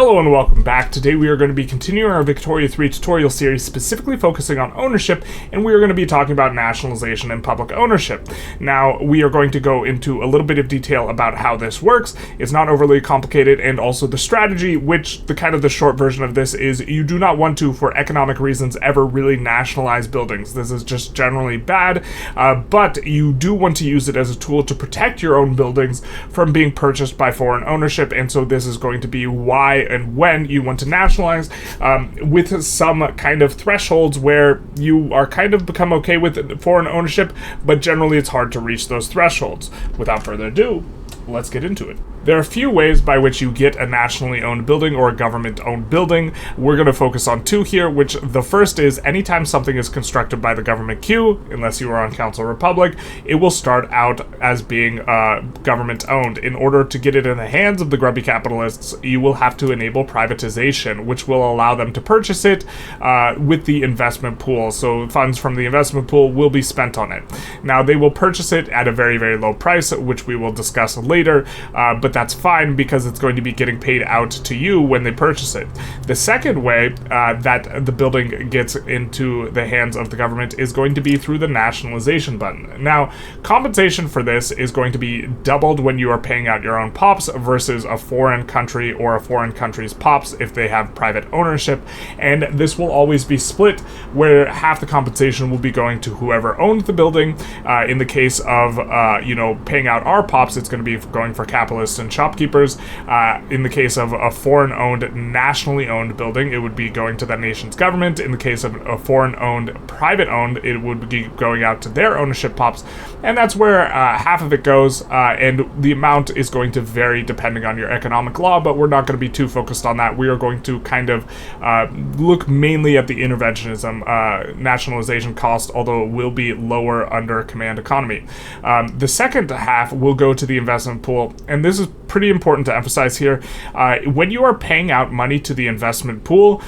Hello and welcome back. Today we are going to be continuing our Victoria 3 tutorial series specifically focusing on ownership, and we are going to be talking about nationalization and public ownership. Now, we are going to go into a little bit of detail about how this works. It's not overly complicated, and also the strategy, which the short version of this is you do not want to, for economic reasons, ever really nationalize buildings. This is just generally bad, but you do want to use it as a tool to protect your own buildings from being purchased by foreign ownership, and so this is going to be why and when you want to nationalize, with some kind of thresholds where you are kind of become okay with foreign ownership, but generally it's hard to reach those thresholds. Without further ado, let's get into it. There are a few ways by which you get a nationally owned building or a government-owned building. We're going to focus on two here, which the first is anytime something is constructed by the government queue, unless you are on Council Republic, it will start out as being government-owned. In order to get it in the hands of the grubby capitalists, you will have to enable privatization, which will allow them to purchase it with the investment pool. So funds from the investment pool will be spent on it. Now, they will purchase it at a very, very low price, which we will discuss later, but that's fine because it's going to be getting paid out to you when they purchase it. The second way that the building gets into the hands of the government is going to be through the nationalization button. Now, compensation for this is going to be doubled when you are paying out your own POPs versus a foreign country or a foreign country's POPs if they have private ownership, and this will always be split where half the compensation will be going to whoever owned the building. In the case of paying out our POPs, it's going to be going for capitalists and shopkeepers. In the case of a foreign-owned, nationally owned building, it would be going to that nation's government. In the case of a foreign-owned, private-owned, it would be going out to their ownership POPs, and that's where half of it goes, and the amount is going to vary depending on your economic law, but we're not going to be too focused on that. We are going to kind of look mainly at the interventionism nationalization cost, although it will be lower under command economy. The second half will go to the investment pool, and this is pretty important to emphasize here. When you are paying out money to the investment pool,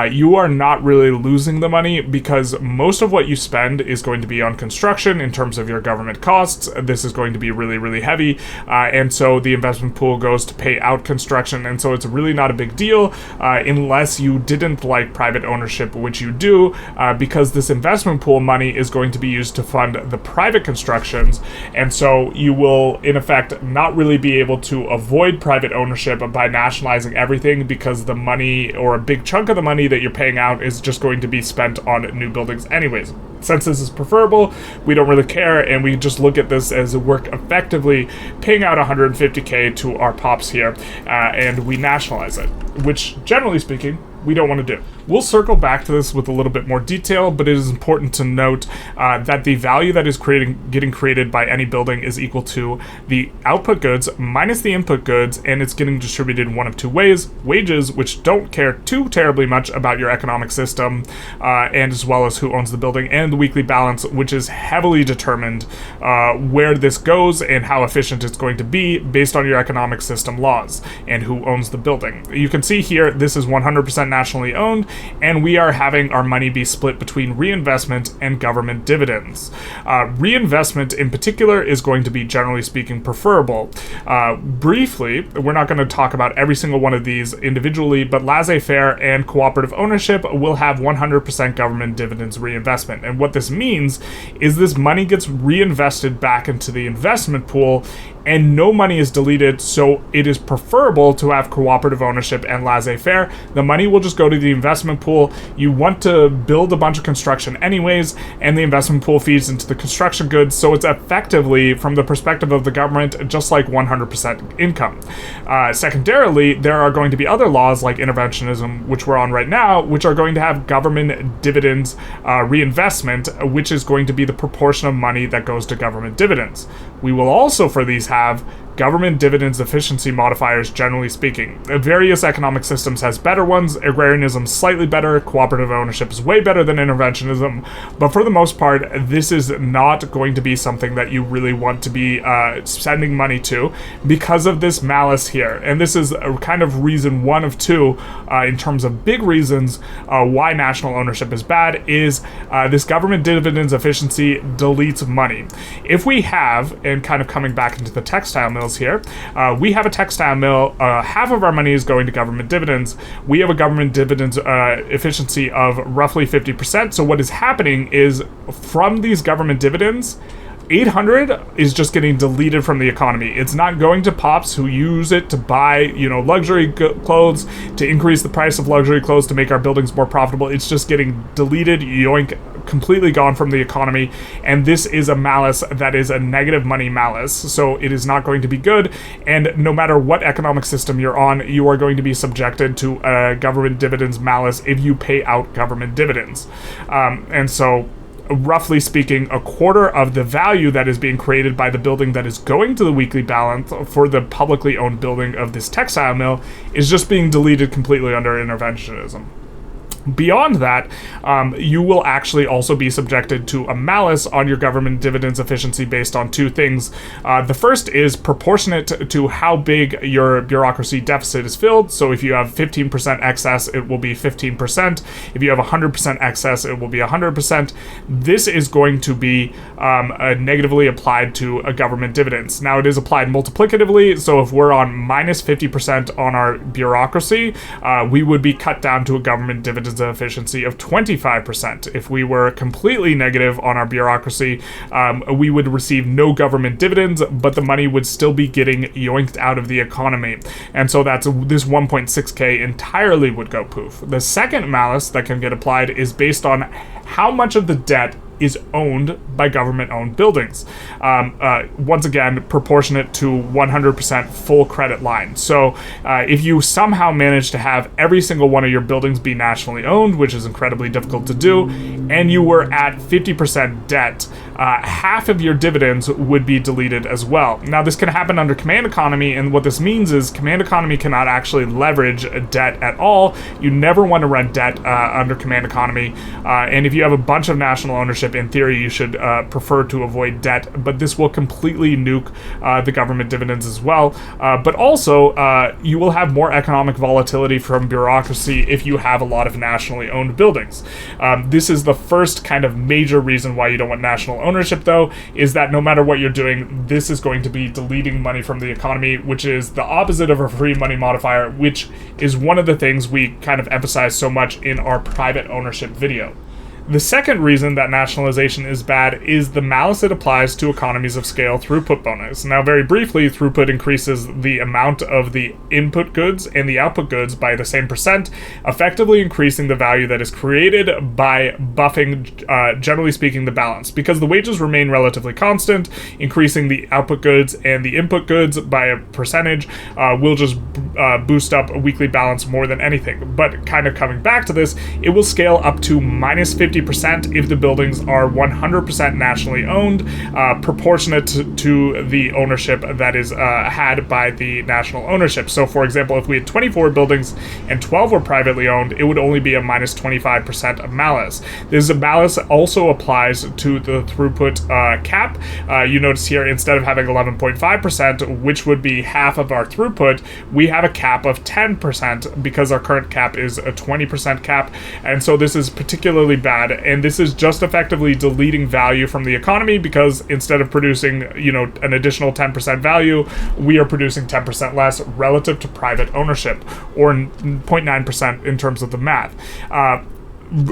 you are not really losing the money because most of what you spend is going to be on construction in terms of your government costs. This is going to be really, really heavy, and so the investment pool goes to pay out construction, and so it's really not a big deal unless you didn't like private ownership, which you do, because this investment pool money is going to be used to fund the private constructions, and so you will, in effect, not really be able to avoid private ownership by nationalizing everything because the money, or a big chunk of the money that you're paying out, is just going to be spent on new buildings anyways. Since this is preferable, we don't really care, and we just look at this as a work effectively paying out 150k to our POPs here, and we nationalize it, which, generally speaking, we don't want to do. We'll circle back to this with a little bit more detail, but it is important to note that the value that is getting created by any building is equal to the output goods minus the input goods, and it's getting distributed in one of two ways: wages, which don't care too terribly much about your economic system, and as well as who owns the building, and the weekly balance, which is heavily determined where this goes and how efficient it's going to be based on your economic system laws and who owns the building. You can see here, this is 100% nationally owned, and we are having our money be split between reinvestment and government dividends. Reinvestment in particular is going to be, generally speaking, preferable. Briefly, we're not going to talk about every single one of these individually, but laissez-faire and cooperative ownership will have 100% government dividends reinvestment. And what this means is this money gets reinvested back into the investment pool, and no money is deleted, so it is preferable to have cooperative ownership and laissez-faire. The money will just go to the investment pool. You want to build a bunch of construction anyways, and the investment pool feeds into the construction goods, so it's effectively, from the perspective of the government, just like 100% income. Secondarily, there are going to be other laws like interventionism, which we're on right now, which are going to have government dividends reinvestment, which is going to be the proportion of money that goes to government dividends. We will also, for these, have government dividends efficiency modifiers, generally speaking. Various economic systems has better ones. Agrarianism slightly better. Cooperative ownership is way better than interventionism. But for the most part, this is not going to be something that you really want to be sending money to because of this malus here. And this is kind of reason one of two in terms of big reasons why national ownership is bad is this government dividends efficiency deletes money. If we have, and kind of coming back into the textile mill mills here. We have a textile mill. Half of our money is going to government dividends. We have a government dividends efficiency of roughly 50%. So what is happening is from these government dividends, 800 is just getting deleted from the economy. It's not going to pops who use it to buy, luxury clothes, to increase the price of luxury clothes to make our buildings more profitable. It's just getting deleted, yoink, completely gone from the economy. And this is a malus that is a negative money malus. So it is not going to be good. And no matter what economic system you're on, you are going to be subjected to a government dividends malus if you pay out government dividends. And so roughly speaking, a quarter of the value that is being created by the building that is going to the weekly balance for the publicly owned building of this textile mill is just being deleted completely under interventionism. Beyond that, you will actually also be subjected to a malus on your government dividends efficiency based on two things. The first is proportionate to how big your bureaucracy deficit is filled. So if you have 15% excess, it will be 15%. If you have 100% excess, it will be 100%. This is going to be negatively applied to a government dividends. Now, it is applied multiplicatively. So if we're on minus 50% on our bureaucracy, we would be cut down to a government dividends efficiency of 25%. If we were completely negative on our bureaucracy, we would receive no government dividends, but the money would still be getting yoinked out of the economy. And so this 1.6K entirely would go poof. The second malus that can get applied is based on how much of the debt is owned by government-owned buildings. Once again, proportionate to 100% full credit line. So if you somehow manage to have every single one of your buildings be nationally owned, which is incredibly difficult to do, and you were at 50% debt, half of your dividends would be deleted as well. Now, this can happen under command economy, and what this means is command economy cannot actually leverage a debt at all. You never want to run debt under command economy, and if you have a bunch of national ownership, in theory, you should prefer to avoid debt, but this will completely nuke the government dividends as well. But also, you will have more economic volatility from bureaucracy if you have a lot of nationally owned buildings. This is the first kind of major reason why you don't want national ownership, though, is that no matter what you're doing, this is going to be deleting money from the economy, which is the opposite of a free money modifier, which is one of the things we kind of emphasize so much in our private ownership video. The second reason that nationalization is bad is the malus it applies to economies of scale throughput bonus. Now, very briefly, throughput increases the amount of the input goods and the output goods by the same percent, effectively increasing the value that is created by buffing, generally speaking, the balance. Because the wages remain relatively constant, increasing the output goods and the input goods by a percentage will just boost up a weekly balance more than anything. But kind of coming back to this, it will scale up to minus 50% if the buildings are 100% nationally owned, proportionate to the ownership that is had by the national ownership. So, for example, if we had 24 buildings and 12 were privately owned, it would only be a minus 25% of malus. This malus also applies to the throughput cap. You notice here, instead of having 11.5%, which would be half of our throughput, we have a cap of 10% because our current cap is a 20% cap. And so this is particularly bad. And this is just effectively deleting value from the economy because instead of producing, an additional 10% value, we are producing 10% less relative to private ownership, or 0.9% in terms of the math.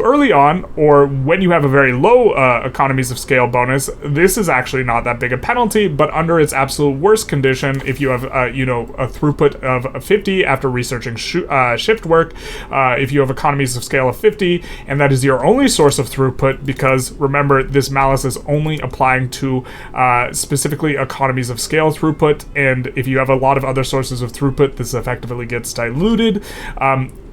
Early on, or when you have a very low economies of scale bonus, this is actually not that big a penalty, but under its absolute worst condition, if you have, a throughput of 50 after researching shift work, if you have economies of scale of 50, and that is your only source of throughput, because remember, this malus is only applying to specifically economies of scale throughput, and if you have a lot of other sources of throughput, this effectively gets diluted.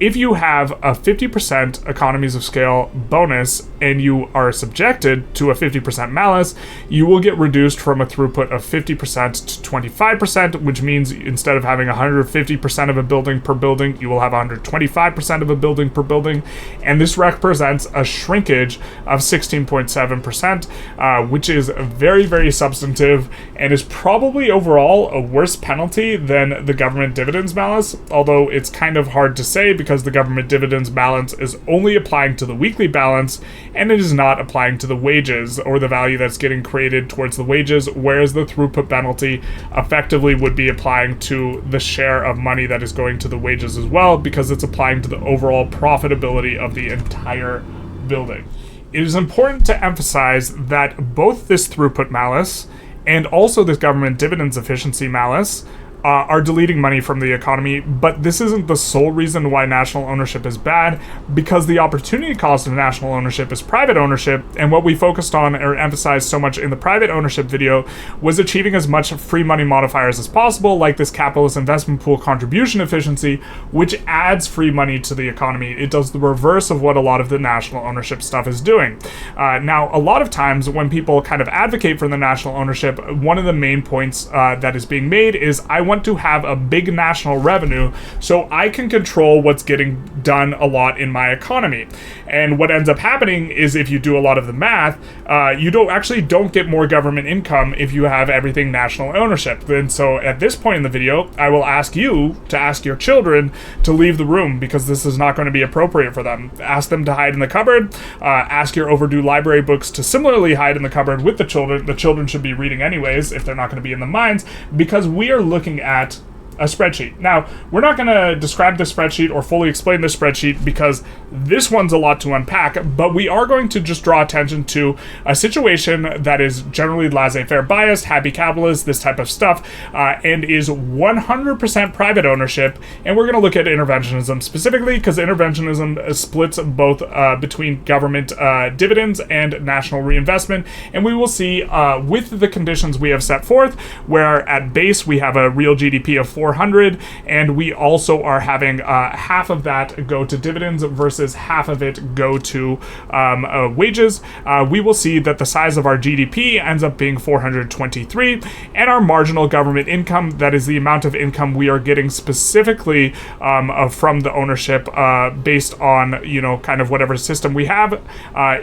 If you have a 50% economies of scale bonus and you are subjected to a 50% malus, you will get reduced from a throughput of 50% to 25%, which means instead of having 150% of a building per building, you will have 125% of a building per building, and this represents a shrinkage of 16.7%, which is very, very substantive and is probably overall a worse penalty than the government dividends malus, although it's kind of hard to say because because the government dividends balance is only applying to the weekly balance, and it is not applying to the wages or the value that's getting created towards the wages, whereas the throughput penalty effectively would be applying to the share of money that is going to the wages as well, because it's applying to the overall profitability of the entire building. It is important to emphasize that both this throughput malus and also this government dividends efficiency malus are deleting money from the economy, but this isn't the sole reason why national ownership is bad, because the opportunity cost of national ownership is private ownership, and what we focused on or emphasized so much in the private ownership video was achieving as much free money modifiers as possible, like this capitalist investment pool contribution efficiency, which adds free money to the economy. It does the reverse of what a lot of the national ownership stuff is doing. Now, a lot of times when people kind of advocate for the national ownership, one of the main points that is being made is, I want to have a big national revenue so I can control what's getting done a lot in my economy. And what ends up happening is, if you do a lot of the math, you don't get more government income if you have everything national ownership. And so at this point in the video, I will ask you to ask your children to leave the room, because this is not going to be appropriate for them. Ask them to hide in the cupboard. Ask your overdue library books to similarly hide in the cupboard with the children. The children should be reading anyways if they're not going to be in the mines, because we are looking at a spreadsheet. Now, we're not going to describe the spreadsheet or fully explain the spreadsheet because this one's a lot to unpack, but we are going to just draw attention to a situation that is generally laissez-faire biased, happy capitalist, this type of stuff, and is 100% private ownership. And we're going to look at interventionism specifically, because interventionism splits both between government dividends and national reinvestment. And we will see with the conditions we have set forth, where at base we have a real GDP of 400, and we also are having half of that go to dividends versus half of it go to wages. We will see that the size of our GDP ends up being 423, and our marginal government income, that is the amount of income we are getting specifically from the ownership based on, kind of whatever system we have,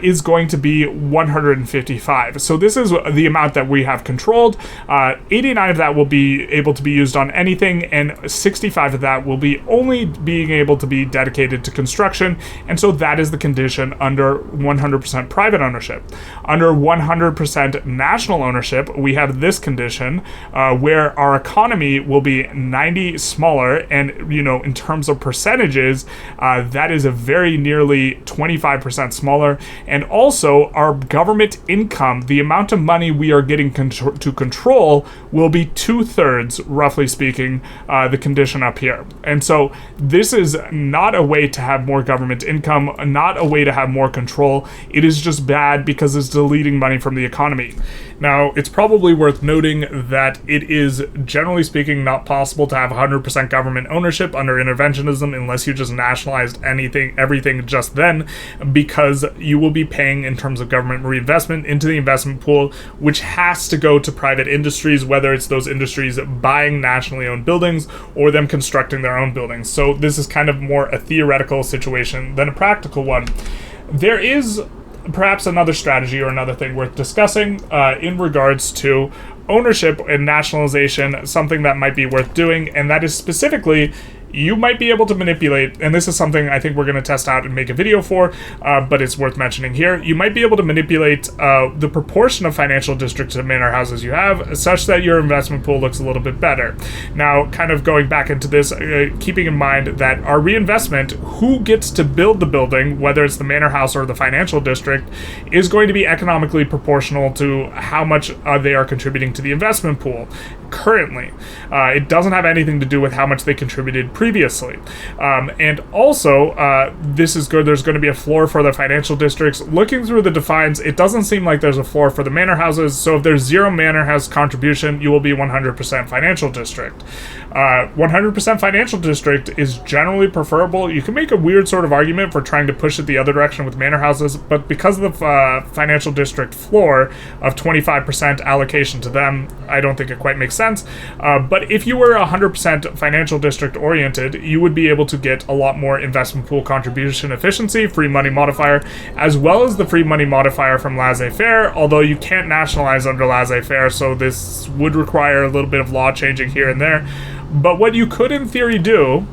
is going to be 155. So this is the amount that we have controlled. 89 of that will be able to be used on anything, and 65 of that will be only being able to be dedicated to construction, and so that is the condition under 100% private ownership. Under 100% national ownership, we have this condition where our economy will be 90 smaller, and in terms of percentages, that is a very nearly 25% smaller, and also our government income, the amount of money we are getting to control, will be 2/3, roughly speaking, the condition up here. And so this is not a way to have more government income, not a way to have more control. It is just bad because it's deleting money from the economy. Now, it's probably worth noting that it is, generally speaking, not possible to have 100% government ownership under interventionism unless you just nationalized everything just then, because you will be paying in terms of government reinvestment into the investment pool, which has to go to private industries, whether it's those industries buying nationally owned buildings or them constructing their own buildings. So this is kind of more a theoretical situation than a practical one. There is perhaps another strategy or another thing worth discussing in regards to ownership and nationalization, something that might be worth doing, and that is specifically, you might be able to manipulate, and this is something I think we're going to test out and make a video for, but it's worth mentioning here. You might be able to manipulate the proportion of financial districts and manor houses you have, such that your investment pool looks a little bit better. Now, kind of going back into this, keeping in mind that our reinvestment, who gets to build the building, whether it's the manor house or the financial district, is going to be economically proportional to how much they are contributing to the investment pool currently. It doesn't have anything to do with how much they contributed previously. And also, this is good. There's going to be a floor for the financial districts. Looking through the defines, it doesn't seem like there's a floor for the manor houses. So if there's 0 manor house contribution, you will be 100% financial district. 100% financial district is generally preferable. You can make a weird sort of argument for trying to push it the other direction with manor houses, but because of the financial district floor of 25% allocation to them, I don't think it quite makes sense. But if you were 100% financial district oriented, you would be able to get a lot more investment pool contribution efficiency, free money modifier, as well as the free money modifier from laissez-faire, although you can't nationalize under laissez-faire, so this would require a little bit of law changing here and there. But what you could in theory do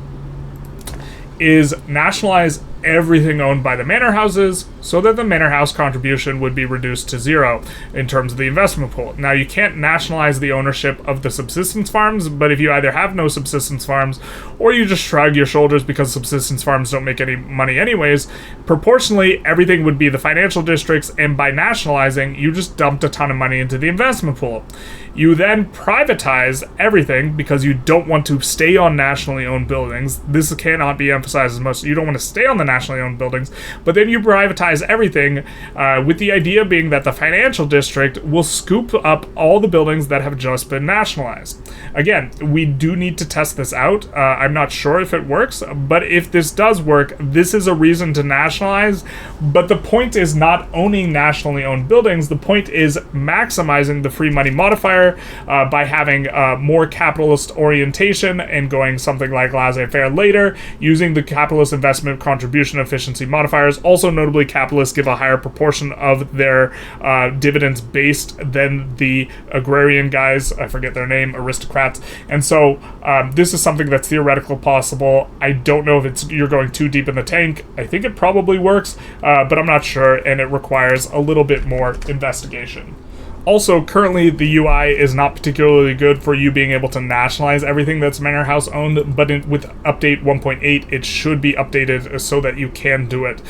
is nationalize everything owned by the manor houses so that the manor house contribution would be reduced to zero in terms of the investment pool. Now, you can't nationalize the ownership of the subsistence farms, but if you either have no subsistence farms or you just shrug your shoulders because subsistence farms don't make any money anyways, proportionally everything would be the financial districts, and by nationalizing, you just dumped a ton of money into the investment pool. You then privatize everything because you don't want to stay on nationally owned buildings. This cannot be emphasized as much. You don't want to stay on the nationally owned buildings, but then you privatize everything with the idea being that the financial district will scoop up all the buildings that have just been nationalized. Again, we do need to test this out. I'm not sure if it works, but if this does work, this is a reason to nationalize. But the point is not owning nationally owned buildings. The point is maximizing the free money modifier by having more capitalist orientation and going something like laissez-faire later, using the capitalist investment contribution efficiency modifiers. Also notably, capitalists give a higher proportion of their dividends based than the agrarian guys, I forget their name, aristocrats. And so this is something that's theoretically possible. I don't know if you're going too deep in the tank. I think it probably works, but I'm not sure, and it requires a little bit more investigation. Also, currently, the UI is not particularly good for you being able to nationalize everything that's manor house owned, but with update 1.8, it should be updated so that you can do it.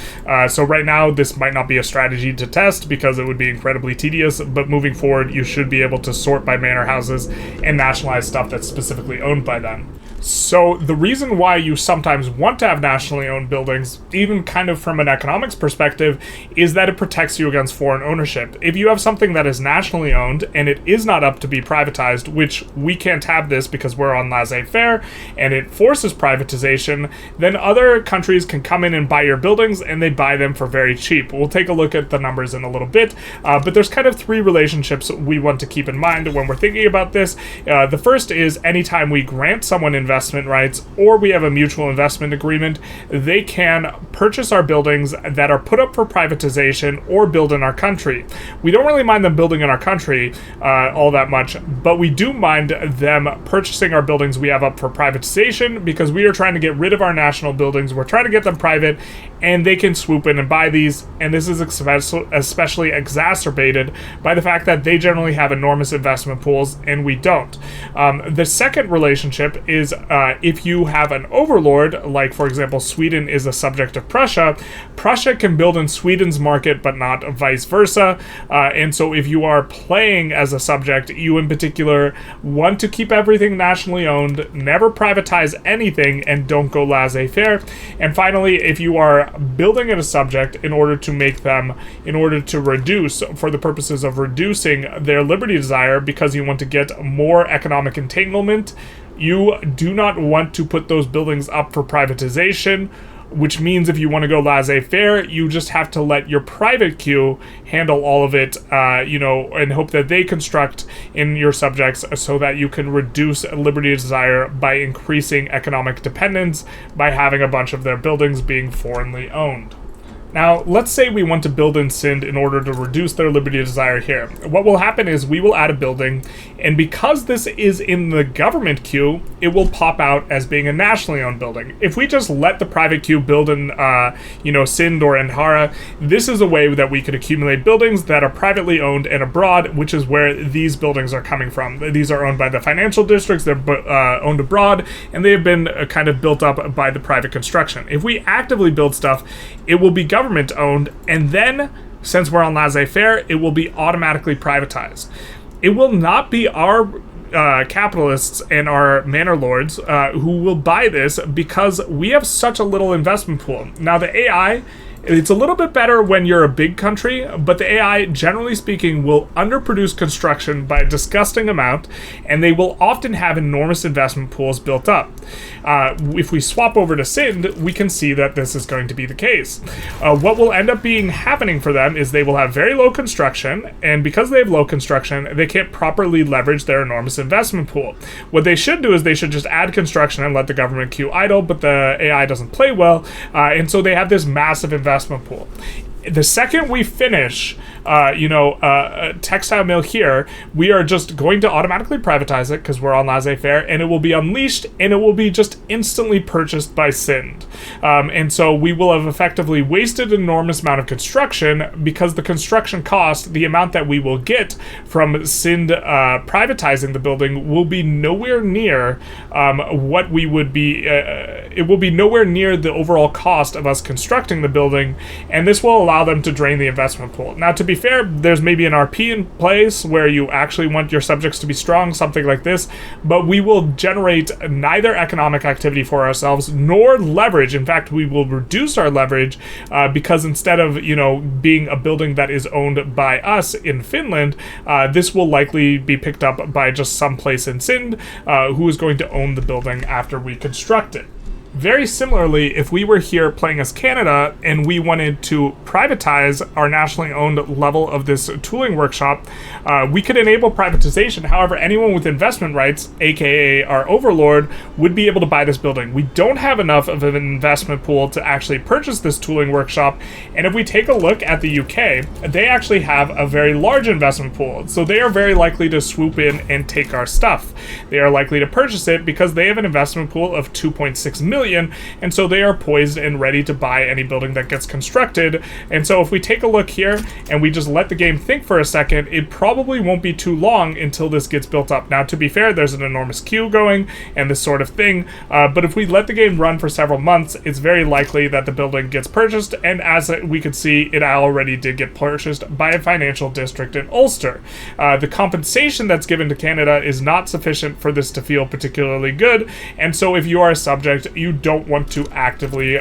So right now, this might not be a strategy to test because it would be incredibly tedious, but moving forward, you should be able to sort by manor houses and nationalize stuff that's specifically owned by them. So the reason why you sometimes want to have nationally owned buildings, even kind of from an economics perspective, is that it protects you against foreign ownership. If you have something that is nationally owned and it is not up to be privatized, which we can't have this because we're on laissez-faire and it forces privatization, then other countries can come in and buy your buildings, and they buy them for very cheap. We'll take a look at the numbers in a little bit, but there's kind of three relationships we want to keep in mind when we're thinking about this. The first is anytime we grant someone investment rights or we have a mutual investment agreement, they can purchase our buildings that are put up for privatization or build in our country. We don't really mind them building in our country all that much, but we do mind them purchasing our buildings we have up for privatization because we are trying to get rid of our national buildings. We're trying to get them private, and they can swoop in and buy these, and this is especially exacerbated by the fact that they generally have enormous investment pools and we don't. The second relationship is if you have an overlord, like for example Sweden is a subject of Prussia, Prussia can build in Sweden's market but not vice versa, and so if you are playing as a subject, you in particular want to keep everything nationally owned, never privatize anything, and don't go laissez-faire. And finally, if you are building in a subject in order to reduce, for the purposes of reducing their liberty desire because you want to get more economic entanglement, you do not want to put those buildings up for privatization, which means if you want to go laissez-faire, you just have to let your private queue handle all of it, and hope that they construct in your subjects so that you can reduce liberty desire by increasing economic dependence by having a bunch of their buildings being foreignly owned. Now, let's say we want to build in Sind in order to reduce their liberty desire here. What will happen is we will add a building, and because this is in the government queue, it will pop out as being a nationally owned building. If we just let the private queue build in, Sind or Andhara, this is a way that we could accumulate buildings that are privately owned and abroad, which is where these buildings are coming from. These are owned by the financial districts, they're owned abroad, and they have been kind of built up by the private construction. If we actively build stuff, it will be government owned, and then, since we're on laissez-faire, it will be automatically privatized. It will not be our capitalists and our manor lords who will buy this because we have such a little investment pool. Now, the AI, it's a little bit better when you're a big country, but the AI, generally speaking, will underproduce construction by a disgusting amount, and they will often have enormous investment pools built up. If we swap over to Sind, we can see that this is going to be the case. What will end up happening for them is they will have very low construction, and because they have low construction, they can't properly leverage their enormous investment pool. What they should do is they should just add construction and let the government queue idle, but the AI doesn't play well, and so they have this massive investment pool. The second we finish, a textile mill here, we are just going to automatically privatize it because we're on laissez-faire, and it will be unleashed, and it will be just instantly purchased by Sind. And so we will have effectively wasted an enormous amount of construction because the construction cost, the amount that we will get from Sind privatizing the building, will be nowhere near what we would be. It will be nowhere near the overall cost of us constructing the building, and this will allow them to drain the investment pool. Now, to be fair, there's maybe an RP in place where you actually want your subjects to be strong, something like this, but we will generate neither economic activity for ourselves nor leverage. In fact, we will reduce our leverage because instead of, being a building that is owned by us in Finland, this will likely be picked up by just some place in Sind who is going to own the building after we construct it. Very similarly, if we were here playing as Canada and we wanted to privatize our nationally owned level of this tooling workshop, we could enable privatization. However, anyone with investment rights, aka our overlord, would be able to buy this building. We don't have enough of an investment pool to actually purchase this tooling workshop, and if we take a look at the UK, they actually have a very large investment pool, so they are very likely to swoop in and take our stuff. They are likely to purchase it because they have an investment pool of 2.6 million, and so they are poised and ready to buy any building that gets constructed. And so if we take a look here and we just let the game think for a second, it probably won't be too long until this gets built up. Now, to be fair, there's an enormous queue going and this sort of thing, but if we let the game run for several months, it's very likely that the building gets purchased, and as we could see, it already did get purchased by a financial district in Ulster. The compensation that's given to Canada is not sufficient for this to feel particularly good, and so if you are a subject, you don't want to actively,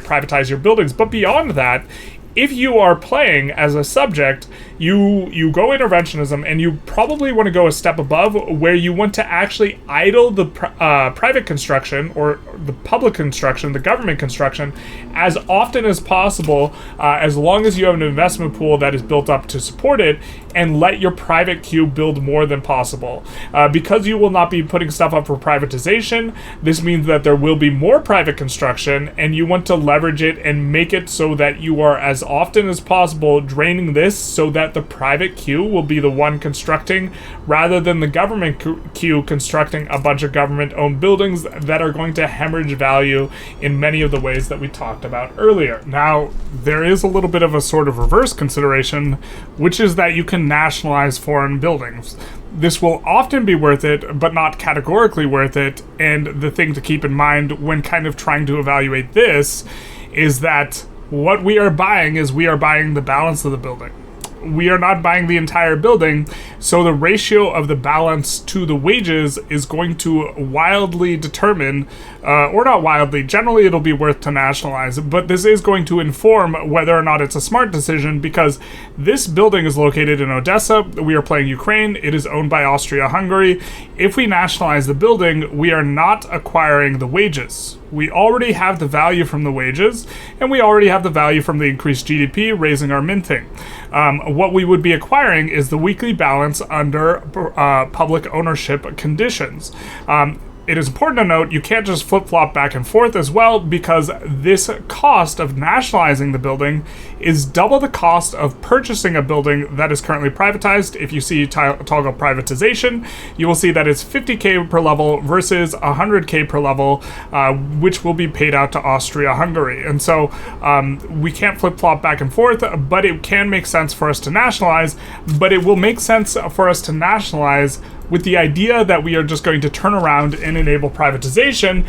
privatize your buildings. But beyond that, if you are playing as a subject, you go interventionism, and you probably want to go a step above, where you want to actually idle the private construction or the public construction, the government construction, as often as possible, as long as you have an investment pool that is built up to support it, and let your private queue build more than possible. Because you will not be putting stuff up for privatization, this means that there will be more private construction, and you want to leverage it and make it so that you are as often as possible draining this, so that the private queue will be the one constructing, rather than the government queue constructing a bunch of government-owned buildings that are going to hemorrhage value in many of the ways that we talked about earlier. Now, there is a little bit of a sort of reverse consideration, which is that you can nationalize foreign buildings. This will often be worth it, but not categorically worth it, and the thing to keep in mind when kind of trying to evaluate this is that what we are buying is we are buying the balance of the building. We are not buying the entire building, so the ratio of the balance to the wages is going to wildly determine, or not wildly, generally it'll be worth to nationalize, but this is going to inform whether or not it's a smart decision, because this building is located in Odessa. We are playing Ukraine. It is owned by Austria-Hungary. If we nationalize the building, we are not acquiring the wages. We already have the value from the wages, and we already have the value from the increased GDP, raising our minting. What we would be acquiring is the weekly balance under public ownership conditions. It is important to note you can't just flip-flop back and forth as well, because this cost of nationalizing the building is double the cost of purchasing a building that is currently privatized. If you see toggle privatization, you will see that it's 50k per level versus 100k per level, which will be paid out to Austria-Hungary. And so we can't flip-flop back and forth, but it can make sense for us to nationalize, but it will make sense for us to nationalize with the idea that we are just going to turn around and enable privatization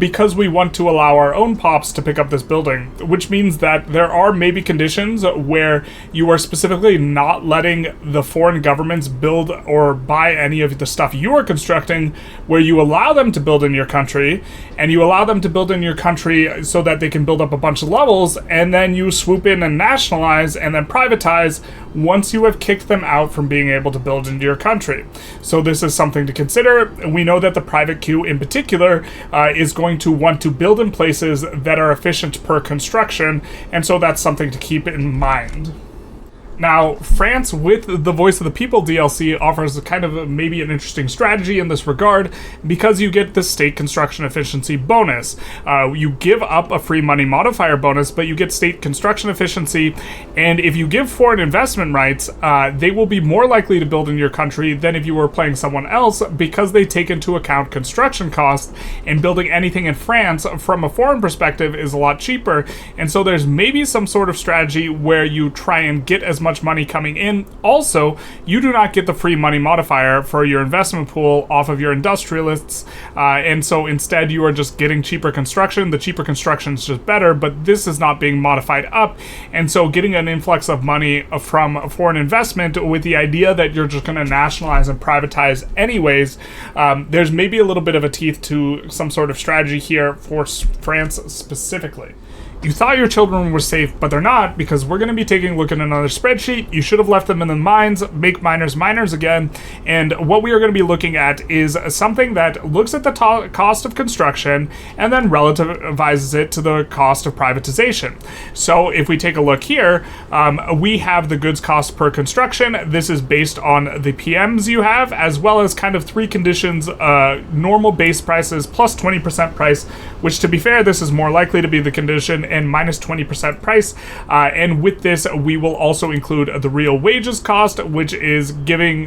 because we want to allow our own pops to pick up this building, which means that there are maybe conditions where you are specifically not letting the foreign governments build or buy any of the stuff you are constructing, where you allow them to build in your country, and you allow them to build in your country so that they can build up a bunch of levels, and then you swoop in and nationalize and then privatize once you have kicked them out from being able to build into your country. So this is something to consider. We know that the private queue in particular is going to want to build in places that are efficient per construction, and so that's something to keep in mind. Now, France with the Voice of the People DLC offers kind of maybe an interesting strategy in this regard because you get the state construction efficiency bonus. You give up a free money modifier bonus, but you get state construction efficiency, and if you give foreign investment rights, they will be more likely to build in your country than if you were playing someone else because they take into account construction costs, and building anything in France from a foreign perspective is a lot cheaper, and so there's maybe some sort of strategy where you try and get as much money coming in. Also, you do not get the free money modifier for your investment pool off of your industrialists, and so instead you are just getting cheaper construction. The cheaper construction is just better, but this is not being modified up, and so getting an influx of money from foreign investment with the idea that you're just going to nationalize and privatize anyways, there's maybe a little bit of a teeth to some sort of strategy here for France specifically. You thought your children were safe, but they're not, because we're going to be taking a look at another spreadsheet. You should have left them in the mines, make miners miners again, and what we are going to be looking at is something that looks at the cost of construction and then relativizes it to the cost of privatization. So if we take a look here, we have the goods cost per construction. This is based on the PMs you have, as well as kind of three conditions, normal base prices plus 20% price, which, to be fair, this is more likely to be the condition, and minus 20% price. And with this, we will also include the real wages cost, which is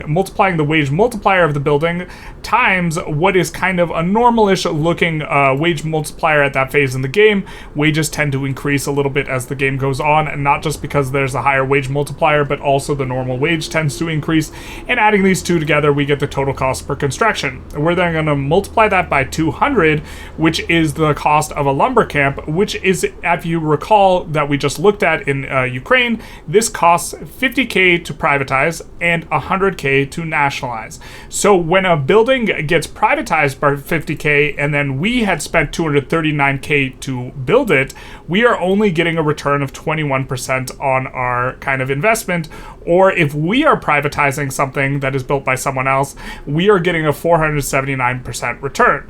multiplying the wage multiplier of the building times what is kind of a normalish looking wage multiplier at that phase in the game. Wages tend to increase a little bit as the game goes on, and not just because there's a higher wage multiplier, but also the normal wage tends to increase. And adding these two together, we get the total cost per construction. We're then going to multiply that by 200, which is the cost of a lumber camp, which is, if you recall, that we just looked at in Ukraine. This costs 50k to privatize and 100k to nationalize. So when a building gets privatized by 50k and then we had spent 239k to build it, we are only getting a return of 21% on our kind of investment. Or if we are privatizing something that is built by someone else, we are getting a 479% return.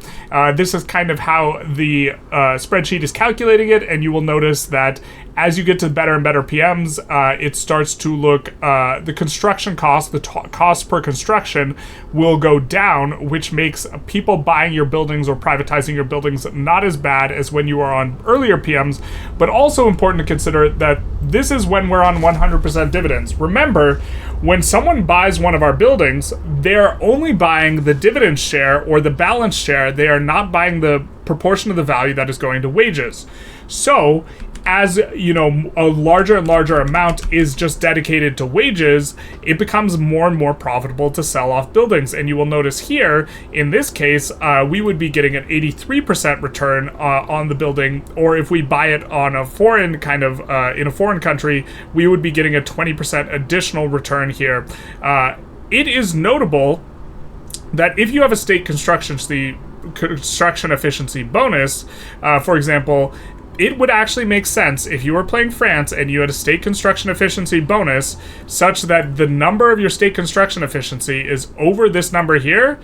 This is kind of how the spreadsheet is calculating it, and you will notice that as you get to better and better PMs, it starts to look, the construction cost, the cost per construction will go down, which makes people buying your buildings or privatizing your buildings not as bad as when you are on earlier PMs, but also important to consider that this is when we're on 100% dividends. Remember, when someone buys one of our buildings, they're only buying the dividend share or the balance share. They are not buying the proportion of the value that is going to wages. So, as you know, a larger and larger amount is just dedicated to wages, it becomes more and more profitable to sell off buildings. And you will notice here, in this case, we would be getting an 83% return on the building, or if we buy it on a foreign kind of, in a foreign country, we would be getting a 20% additional return here. It is notable that if you have a state construction efficiency bonus, for example, it would actually make sense if you were playing France and you had a state construction efficiency bonus such that the number of your state construction efficiency is over this number here.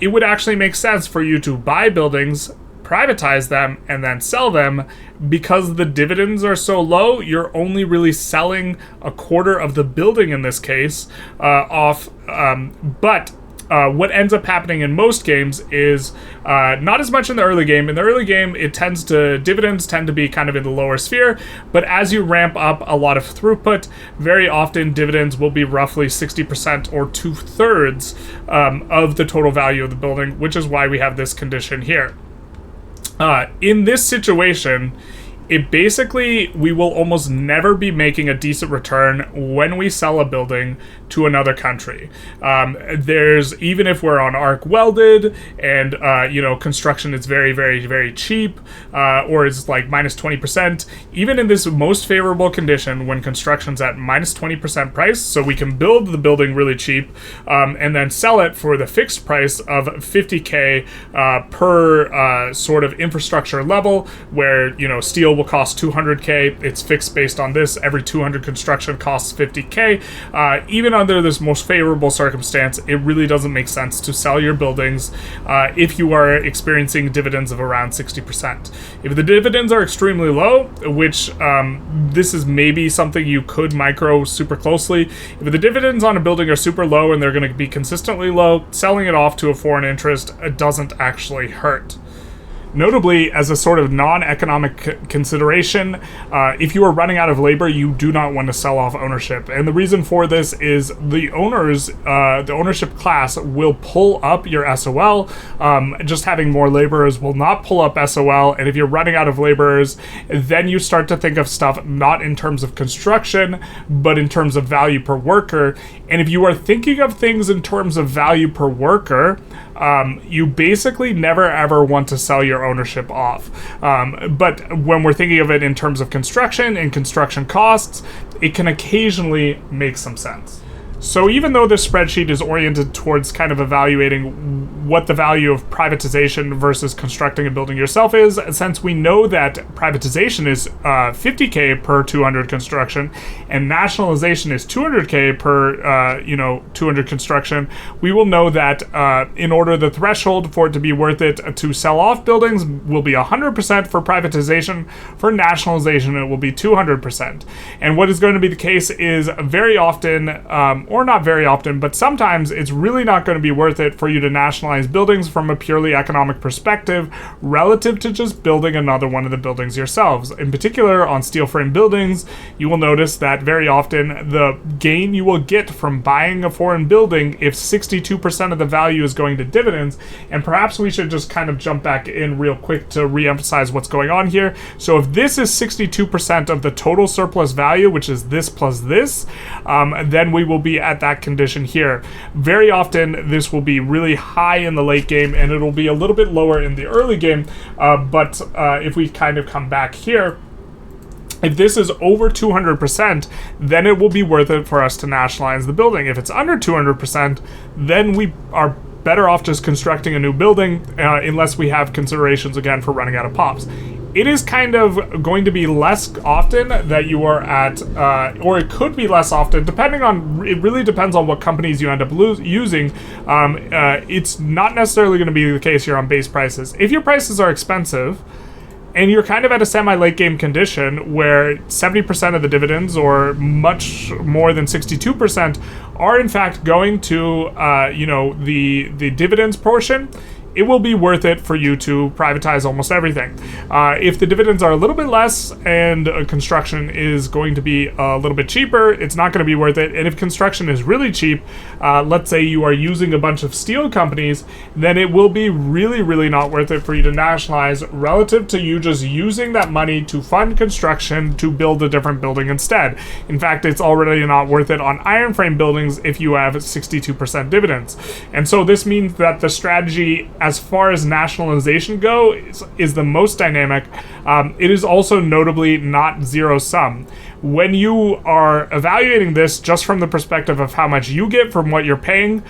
It would actually make sense for you to buy buildings, privatize them, and then sell them. Because the dividends are so low, you're only really selling a quarter of the building in this case off. What ends up happening in most games is not as much in the early game. In the early game, dividends tend to be kind of in the lower sphere, but as you ramp up a lot of throughput, very often dividends will be roughly 60% or 2/3 of the total value of the building, which is why we have this condition here. In this situation, we will almost never be making a decent return when we sell a building to another country. Even if we're on arc welded and, construction is very, very, very cheap, or is like minus 20%, even in this most favorable condition when construction's at minus 20% price, so we can build the building really cheap, and then sell it for the fixed price of 50k per sort of infrastructure level, where, steel will cost 200k. It's fixed based on this. Every 200 construction costs 50k. Even under this most favorable circumstance, it really doesn't make sense to sell your buildings if you are experiencing dividends of around 60%. If the dividends are extremely low, which this is maybe something you could micro super closely, if the dividends on a building are super low and they're going to be consistently low, selling it off to a foreign interest doesn't actually hurt. Notably, as a sort of non-economic consideration, if you are running out of labor, you do not want to sell off ownership. And the reason for this is the owners, the ownership class, will pull up your SOL. Just having more laborers will not pull up SOL. And if you're running out of laborers, then you start to think of stuff not in terms of construction, but in terms of value per worker. And if you are thinking of things in terms of value per worker, you basically never ever want to sell your ownership off. But when we're thinking of it in terms of construction and construction costs, it can occasionally make some sense. So even though this spreadsheet is oriented towards kind of evaluating what the value of privatization versus constructing a building yourself is, since we know that privatization is $50K per 200 construction and nationalization is $200K per 200 construction, we will know that in order the threshold for it to be worth it to sell off buildings will be 100% for privatization. For nationalization, it will be 200%. And what is going to be the case is very often, or not very often, but sometimes it's really not going to be worth it for you to nationalize buildings from a purely economic perspective relative to just building another one of the buildings yourselves. In particular, on steel frame buildings, you will notice that very often the gain you will get from buying a foreign building, if 62% of the value is going to dividends, and perhaps we should just kind of jump back in real quick to re-emphasize what's going on here. So if this is 62% of the total surplus value, which is this plus this, then we will be at that condition here. Very often this will be really high in the late game and it'll be a little bit lower in the early game, but if we kind of come back here, if this is over 200%, then it will be worth it for us to nationalize the building. If it's under 200%, then we are better off just constructing a new building, unless we have considerations again for running out of pops. It is kind of going to be less often that you are at, or it could be less often, depending on, it really depends on what companies you end up using. It's not necessarily going to be the case here on base prices. If your prices are expensive, and you're kind of at a semi-late game condition where 70% of the dividends, or much more than 62%, are in fact going to, the dividends portion, it will be worth it for you to privatize almost everything. If the dividends are a little bit less and construction is going to be a little bit cheaper, it's not going to be worth it. And if construction is really cheap, let's say you are using a bunch of steel companies, then it will be really, really not worth it for you to nationalize relative to you just using that money to fund construction to build a different building instead. In fact, it's already not worth it on iron frame buildings if you have 62% dividends. And so this means that the strategy as far as nationalization go is the most dynamic. It is also notably not zero sum. When you are evaluating this just from the perspective of how much you get from what you're paying,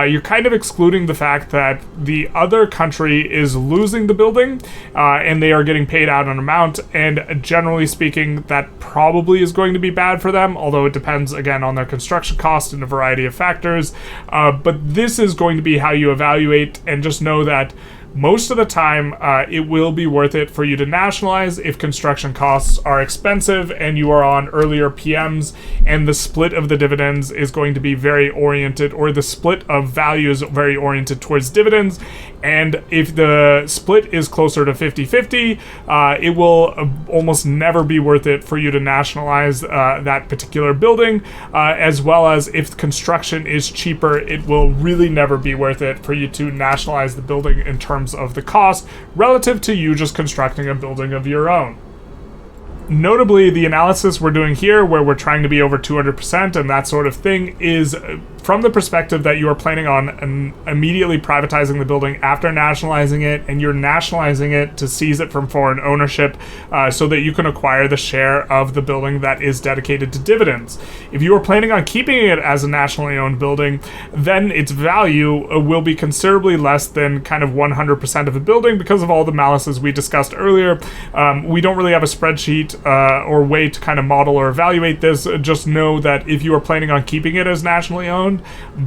you're kind of excluding the fact that the other country is losing the building, and they are getting paid out an amount, and generally speaking, that probably is going to be bad for them, although it depends, again, on their construction cost and a variety of factors. But this is going to be how you evaluate, and just know that most of the time, it will be worth it for you to nationalize if construction costs are expensive and you are on earlier PMs and the split of the dividends is going to be very oriented, or the split of value is very oriented towards dividends. And if the split is closer to 50-50, it will almost never be worth it for you to nationalize that particular building, as well as if construction is cheaper, it will really never be worth it for you to nationalize the building in terms of the cost relative to you just constructing a building of your own. Notably, the analysis we're doing here, where we're trying to be over 200% and that sort of thing, is from the perspective that you are planning on immediately privatizing the building after nationalizing it, and you're nationalizing it to seize it from foreign ownership so that you can acquire the share of the building that is dedicated to dividends. If you are planning on keeping it as a nationally owned building, then its value will be considerably less than kind of 100% of a building because of all the malices we discussed earlier. We don't really have a spreadsheet or way to kind of model or evaluate this. Just know that if you are planning on keeping it as nationally owned,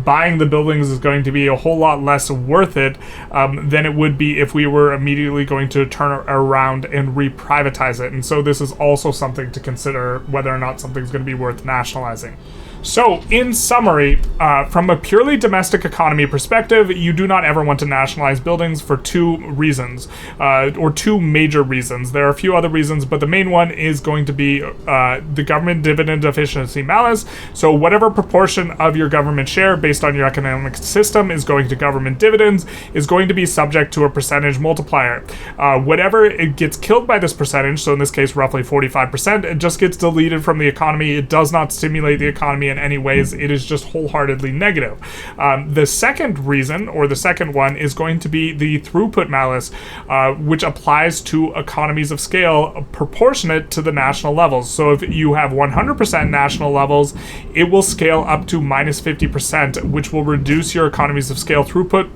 buying the buildings is going to be a whole lot less worth it than it would be if we were immediately going to turn around and re-privatize it. And so this is also something to consider whether or not something's going to be worth nationalizing. So, in summary, from a purely domestic economy perspective, you do not ever want to nationalize buildings for two reasons, or two major reasons. There are a few other reasons, but the main one is going to be the government dividend efficiency malus. So, whatever proportion of your government share based on your economic system is going to government dividends is going to be subject to a percentage multiplier. Whatever it gets killed by this percentage, so in this case roughly 45%, it just gets deleted from the economy. It does not stimulate the economy in any ways. It is just wholeheartedly negative. The second reason, or the second one, is going to be the throughput malus, which applies to economies of scale proportionate to the national levels. So if you have 100% national levels, it will scale up to minus 50%, which will reduce your economies of scale throughput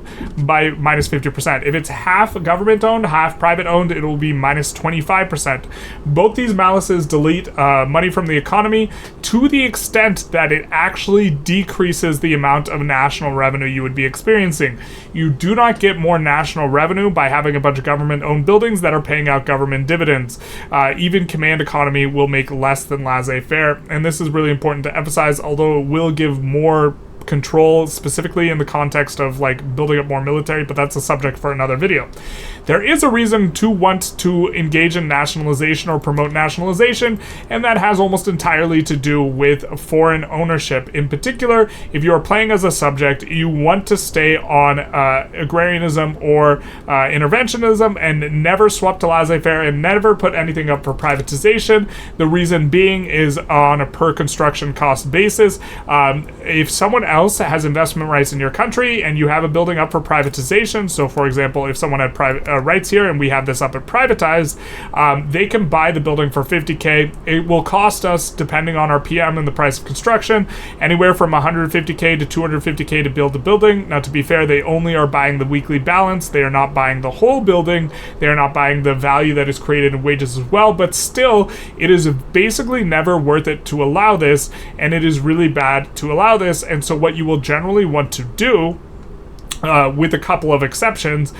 by minus 50%. If it's half government owned, half private owned, it will be minus 25%. Both these maluses delete money from the economy to the extent that it actually decreases the amount of national revenue you would be experiencing. You do not get more national revenue by having a bunch of government-owned buildings that are paying out government dividends. Even command economy will make less than laissez-faire, and this is really important to emphasize, although it will give more control, specifically in the context of like building up more military, but that's a subject for another video. There is a reason to want to engage in nationalization or promote nationalization, and that has almost entirely to do with foreign ownership. In particular, if you are playing as a subject, you want to stay on agrarianism or interventionism and never swap to laissez-faire and never put anything up for privatization. The reason being is on a per construction cost basis. If someone else has investment rights in your country and you have a building up for privatization, so for example, if someone had private rights here and we have this up at privatized, they can buy the building for $50K. It will cost us, depending on our PM and the price of construction, anywhere from $150K to $250K to build the building. Now, to be fair, they only are buying the weekly balance. They are not buying the whole building. They are not buying the value that is created in wages as well, but still, it is basically never worth it to allow this, and it is really bad to allow this. And so what you will generally want to do, with a couple of exceptions,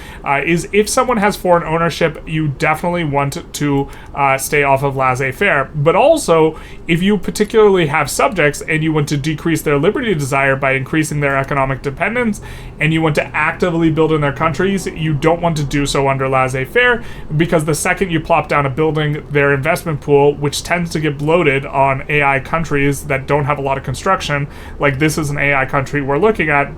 is if someone has foreign ownership, you definitely want to stay off of laissez-faire. But also, if you particularly have subjects and you want to decrease their liberty desire by increasing their economic dependence, and you want to actively build in their countries, you don't want to do so under laissez-faire, because the second you plop down a building, their investment pool, which tends to get bloated on AI countries that don't have a lot of construction, like this is an AI country we're looking at,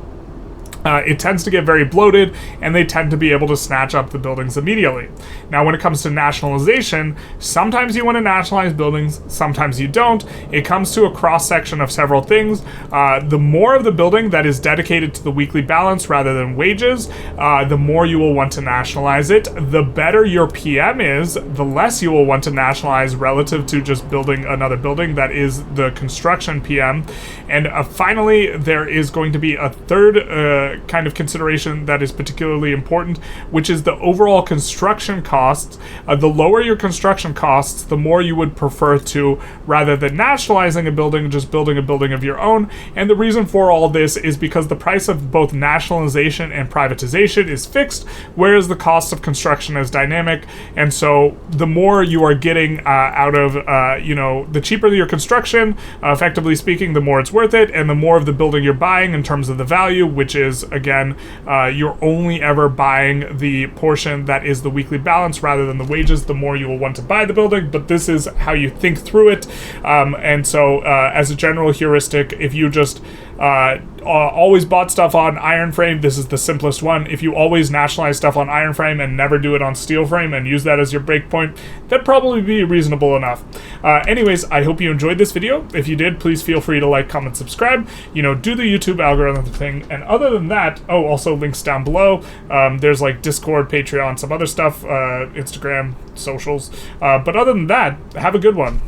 it tends to get very bloated, and they tend to be able to snatch up the buildings immediately. Now, when it comes to nationalization, sometimes you want to nationalize buildings, sometimes you don't. It comes to a cross-section of several things. The more of the building that is dedicated to the weekly balance rather than wages, the more you will want to nationalize it. The better your PM is, the less you will want to nationalize relative to just building another building that is the construction PM. And finally, there is going to be a third kind of consideration that is particularly important, which is the overall construction costs. The lower your construction costs, the more you would prefer to, rather than nationalizing a building, just building a building of your own. And the reason for all this is because the price of both nationalization and privatization is fixed, whereas the cost of construction is dynamic. And so the more you are getting out of, the cheaper your construction, effectively speaking, the more it's worth it, and the more of the building you're buying in terms of the value, which is, again, you're only ever buying the portion that is the weekly balance rather than the wages, the more you will want to buy the building. But this is how you think through it. And so as a general heuristic, if you just always bought stuff on iron frame, this is the simplest one. If you always nationalize stuff on iron frame and never do it on steel frame and use that as your breakpoint, that'd probably be reasonable enough. Anyways, I hope you enjoyed this video. If you did, please feel free to like, comment, subscribe, you know, do the YouTube algorithm thing. And other than that, oh, also links down below. There's like Discord, Patreon, some other stuff, Instagram, socials. But other than that, have a good one.